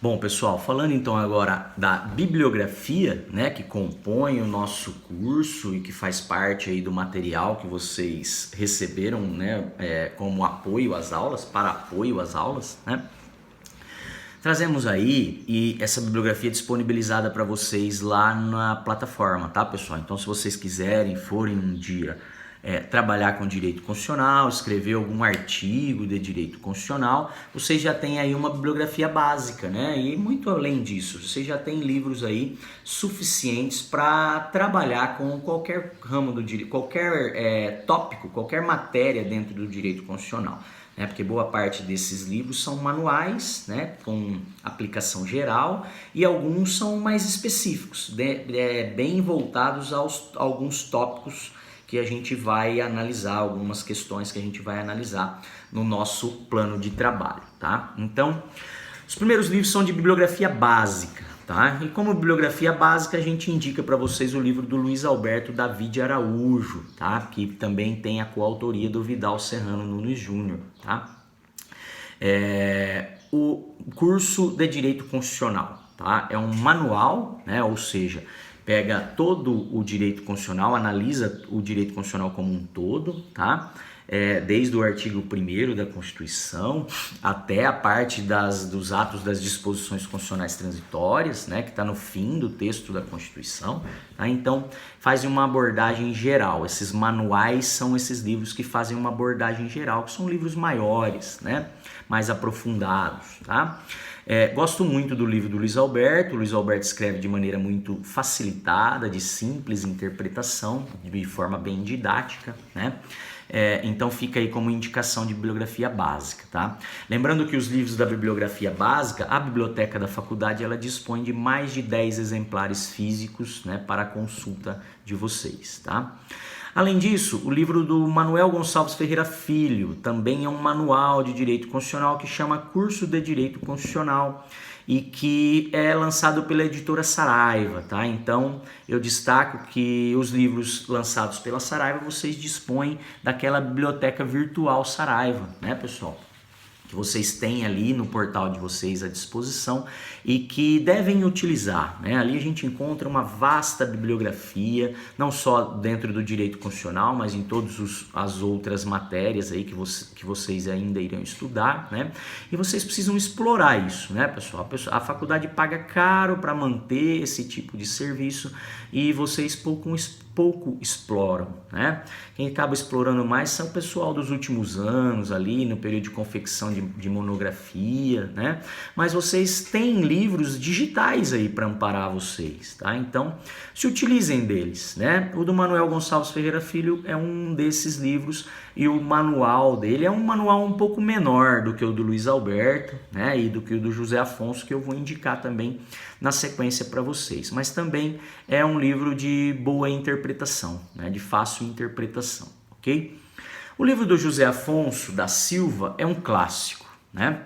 Bom, pessoal, falando então agora da bibliografia, né, que compõe o nosso curso e que faz parte aí do material que vocês receberam, né, como apoio às aulas, para apoio às aulas, né? Trazemos aí e essa bibliografia disponibilizada para vocês lá na plataforma, tá, pessoal? Então, se vocês quiserem, forem um dia trabalhar com direito constitucional, escrever algum artigo de direito constitucional, vocês já têm aí uma bibliografia básica, né? E muito além disso, vocês já têm livros aí suficientes para trabalhar com qualquer ramo do direito, qualquer tópico, qualquer matéria dentro do direito constitucional. Porque boa parte desses livros são manuais, né, com aplicação geral, e alguns são mais específicos, bem voltados a alguns tópicos que a gente vai analisar, algumas questões que a gente vai analisar no nosso plano de trabalho, tá? Então, os primeiros livros são de bibliografia básica, tá? E como bibliografia básica, a gente indica para vocês o livro do Luiz Alberto Davi de Araújo, tá? Que também tem a coautoria do Vidal Serrano Nunes Júnior, tá? O curso de Direito Constitucional, tá? É um manual, né? Ou seja, pega todo o direito constitucional, analisa o direito constitucional como um todo, tá? Desde o artigo 1º da Constituição até a parte dos atos das disposições constitucionais transitórias, né, que está no fim do texto da Constituição, tá? Então faz uma abordagem geral. Esses manuais são esses livros que fazem uma abordagem geral, que são livros maiores, né, mais aprofundados, tá? Gosto muito do livro do Luiz Alberto. O Luiz Alberto escreve de maneira muito facilitada, de simples interpretação, de forma bem didática, né? Então fica aí como indicação de bibliografia básica, tá? Lembrando que os livros da bibliografia básica, a biblioteca da faculdade, ela dispõe de mais de 10 exemplares físicos, né, para a consulta de vocês, tá? Além disso, o livro do Manuel Gonçalves Ferreira Filho também é um manual de direito constitucional que chama Curso de Direito Constitucional e que é lançado pela editora Saraiva, tá? Então, eu destaco que os livros lançados pela Saraiva, vocês dispõem daquela biblioteca virtual Saraiva, né, pessoal? Que vocês têm ali no portal de vocês à disposição e que devem utilizar, né? Ali a gente encontra uma vasta bibliografia, não só dentro do direito constitucional, mas em todas as outras matérias aí que vocês ainda irão estudar, né? E vocês precisam explorar isso, né, pessoal? A faculdade paga caro para manter esse tipo de serviço e vocês pouco exploram, né? Quem acaba explorando mais são o pessoal dos últimos anos ali, no período de confecção de monografia, né? Mas vocês têm livros digitais aí para amparar vocês, tá? Então, se utilizem deles, né? O do Manuel Gonçalves Ferreira Filho é um desses livros e o manual dele é um manual um pouco menor do que o do Luiz Alberto, né? E do que o do José Afonso, que eu vou indicar também na sequência para vocês. Mas também é um livro de boa interpretação, né? De fácil interpretação, ok? O livro do José Afonso da Silva é um clássico, né?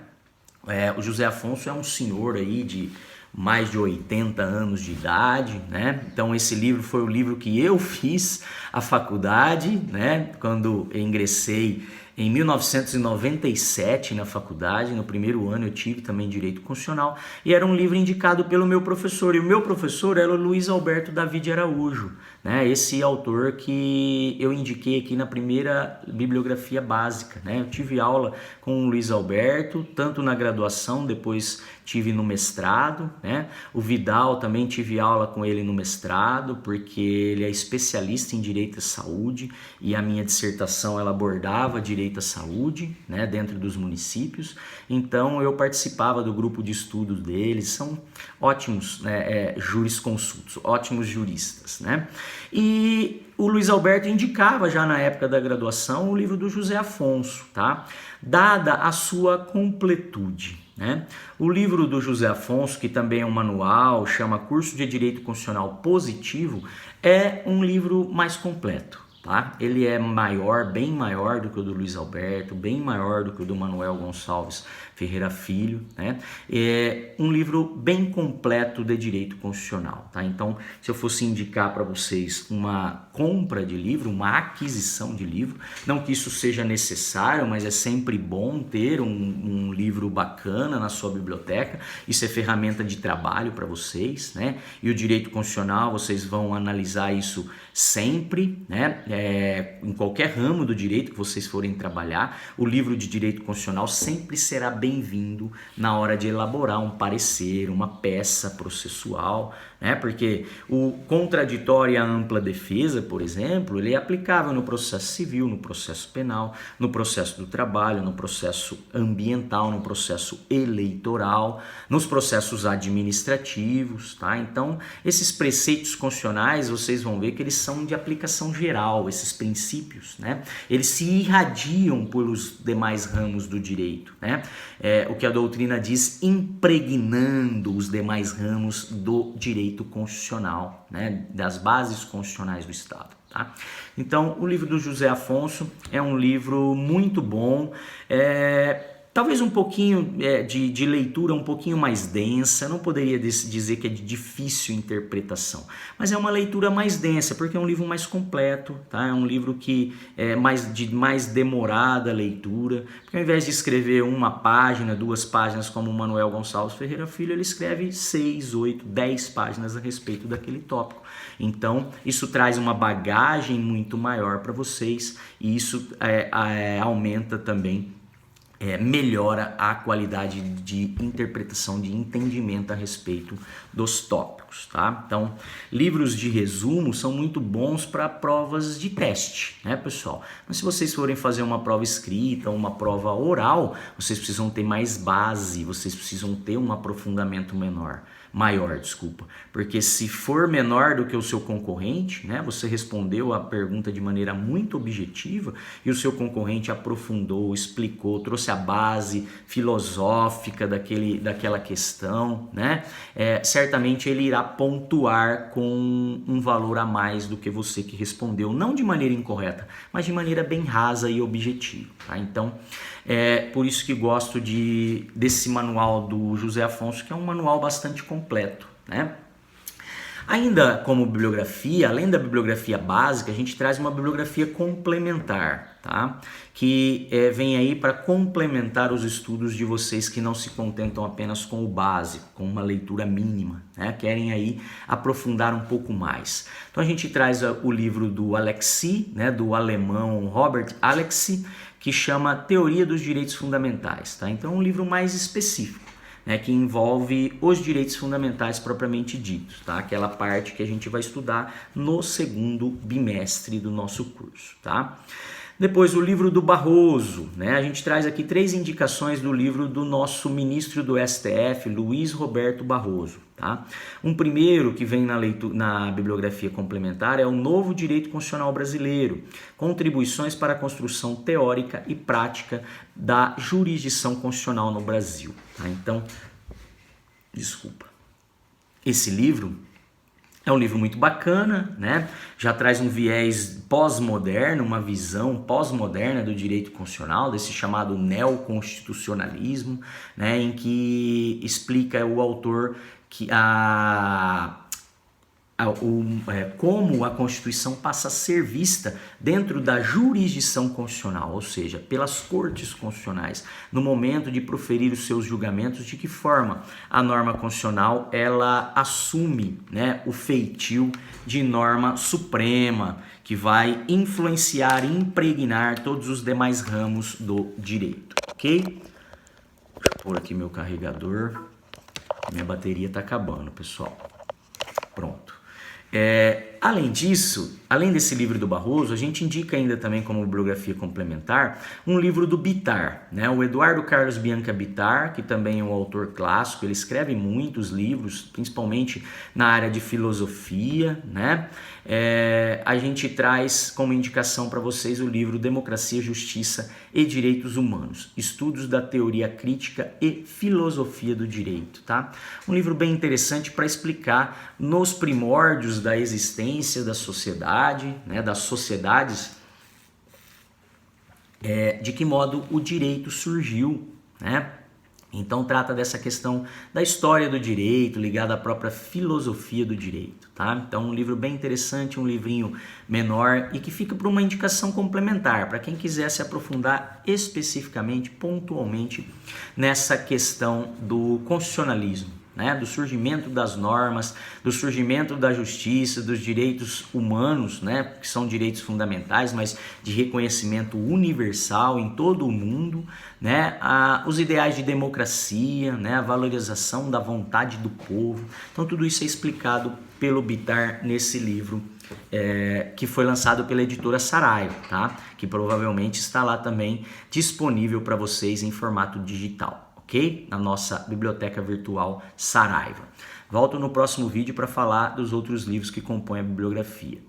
O José Afonso é um senhor aí de mais de 80 anos de idade, né? Então esse livro foi o livro que eu fiz a faculdade, né? Quando eu ingressei em 1997 na faculdade, no primeiro ano eu tive também Direito Constitucional, e era um livro indicado pelo meu professor, e o meu professor era o Luiz Alberto Davi de Araújo, né? Esse autor que eu indiquei aqui na primeira bibliografia básica, né? Eu tive aula com o Luiz Alberto, tanto na graduação, depois tive no mestrado, né? O Vidal também tive aula com ele no mestrado, porque ele é especialista em Direito à Saúde, e a minha dissertação ela abordava Direito à Saúde, né, dentro dos municípios. Então eu participava do grupo de estudos deles, são ótimos, né, jurisconsultos, ótimos juristas, né? E o Luiz Alberto indicava já na época da graduação o livro do José Afonso, tá? Dada a sua completude, né? O livro do José Afonso, que também é um manual, chama Curso de Direito Constitucional Positivo, é um livro mais completo, tá? Ele é maior, bem maior do que o do Luiz Alberto, bem maior do que o do Manuel Gonçalves Ferreira Filho, né? É um livro bem completo de direito constitucional, tá? Então, se eu fosse indicar para vocês uma compra de livro, uma aquisição de livro, não que isso seja necessário, mas é sempre bom ter um livro bacana na sua biblioteca. Isso é ferramenta de trabalho para vocês, né? E o direito constitucional, vocês vão analisar isso sempre, né? Em qualquer ramo do direito que vocês forem trabalhar, o livro de direito constitucional sempre será bem-vindo na hora de elaborar um parecer, uma peça processual, né? Porque o contraditório e a ampla defesa, por exemplo, ele é aplicável no processo civil, no processo penal, no processo do trabalho, no processo ambiental, no processo eleitoral, nos processos administrativos, tá? Então, esses preceitos constitucionais, vocês vão ver que eles são de aplicação geral, esses princípios, né? Eles se irradiam pelos demais ramos do direito, né? O que a doutrina diz, impregnando os demais ramos do direito constitucional, né? Das bases constitucionais do Estado. Tá? Então, o livro do José Afonso é um livro muito bom, talvez um pouquinho de leitura um pouquinho mais densa, não poderia dizer que é de difícil interpretação, mas é uma leitura mais densa, porque é um livro mais completo, tá? É um livro que é de mais demorada leitura, porque ao invés de escrever uma página, 2 páginas como o Manuel Gonçalves Ferreira Filho, ele escreve 6, 8, 10 páginas a respeito daquele tópico. Então, isso traz uma bagagem muito maior para vocês e isso aumenta também, melhora a qualidade de interpretação, de entendimento a respeito dos tópicos, tá? Então, livros de resumo são muito bons para provas de teste, né, pessoal? Mas se vocês forem fazer uma prova escrita, uma prova oral, vocês precisam ter mais base, vocês precisam ter um aprofundamento maior, porque se for menor do que o seu concorrente, né, você respondeu a pergunta de maneira muito objetiva e o seu concorrente aprofundou, explicou, trouxe a base filosófica daquela questão, né, certamente ele irá pontuar com um valor a mais do que você que respondeu, não de maneira incorreta, mas de maneira bem rasa e objetiva, tá? Então, por isso que gosto desse manual do José Afonso, que é um manual bastante completo, né? Ainda como bibliografia, além da bibliografia básica, a gente traz uma bibliografia complementar, tá? Que vem aí para complementar os estudos de vocês que não se contentam apenas com o básico, com uma leitura mínima, né? Querem aí aprofundar um pouco mais. Então a gente traz o livro do Alexis, né? Do alemão Robert Alexis, que chama Teoria dos Direitos Fundamentais, tá? Então é um livro mais específico, né, que envolve os direitos fundamentais propriamente ditos, tá? Aquela parte que a gente vai estudar no segundo bimestre do nosso curso, tá? Depois o livro do Barroso, né? A gente traz aqui 3 indicações do livro do nosso ministro do STF, Luiz Roberto Barroso, tá? Um primeiro que vem na bibliografia complementar é o Novo Direito Constitucional Brasileiro, contribuições para a construção teórica e prática da jurisdição constitucional no Brasil, tá? Então, esse livro é um livro muito bacana, né? Já traz um viés pós-moderno, uma visão pós-moderna do direito constitucional, desse chamado neoconstitucionalismo, né? Em que explica o autor que como a Constituição passa a ser vista dentro da jurisdição constitucional, ou seja, pelas cortes constitucionais, no momento de proferir os seus julgamentos, de que forma a norma constitucional ela assume, né, o feitio de norma suprema, que vai influenciar e impregnar todos os demais ramos do direito, ok? Deixa eu pôr aqui meu carregador, minha bateria está acabando, pessoal. Pronto. Além disso, além desse livro do Barroso, a gente indica ainda também como bibliografia complementar um livro do Bittar, né? O Eduardo Carlos Bianca Bittar, que também é um autor clássico, ele escreve muitos livros, principalmente na área de filosofia, né? A gente traz como indicação para vocês o livro Democracia, Justiça e Direitos Humanos, Estudos da Teoria Crítica e Filosofia do Direito, tá? Um livro bem interessante para explicar nos primórdios da existência da sociedade, né, das sociedades, de que modo o direito surgiu, né? Então trata dessa questão da história do direito, ligada à própria filosofia do direito, tá? Então um livro bem interessante, um livrinho menor e que fica para uma indicação complementar, para quem quiser se aprofundar especificamente, pontualmente, nessa questão do constitucionalismo, né? Do surgimento das normas, do surgimento da justiça, dos direitos humanos, né? Que são direitos fundamentais, mas de reconhecimento universal em todo o mundo, né? Os ideais de democracia, né? A valorização da vontade do povo. Então tudo isso é explicado pelo Bittar nesse livro que foi lançado pela editora Saraiva, tá? Que provavelmente está lá também disponível para vocês em formato digital. Ok? Na nossa biblioteca virtual Saraiva. Volto no próximo vídeo para falar dos outros livros que compõem a bibliografia.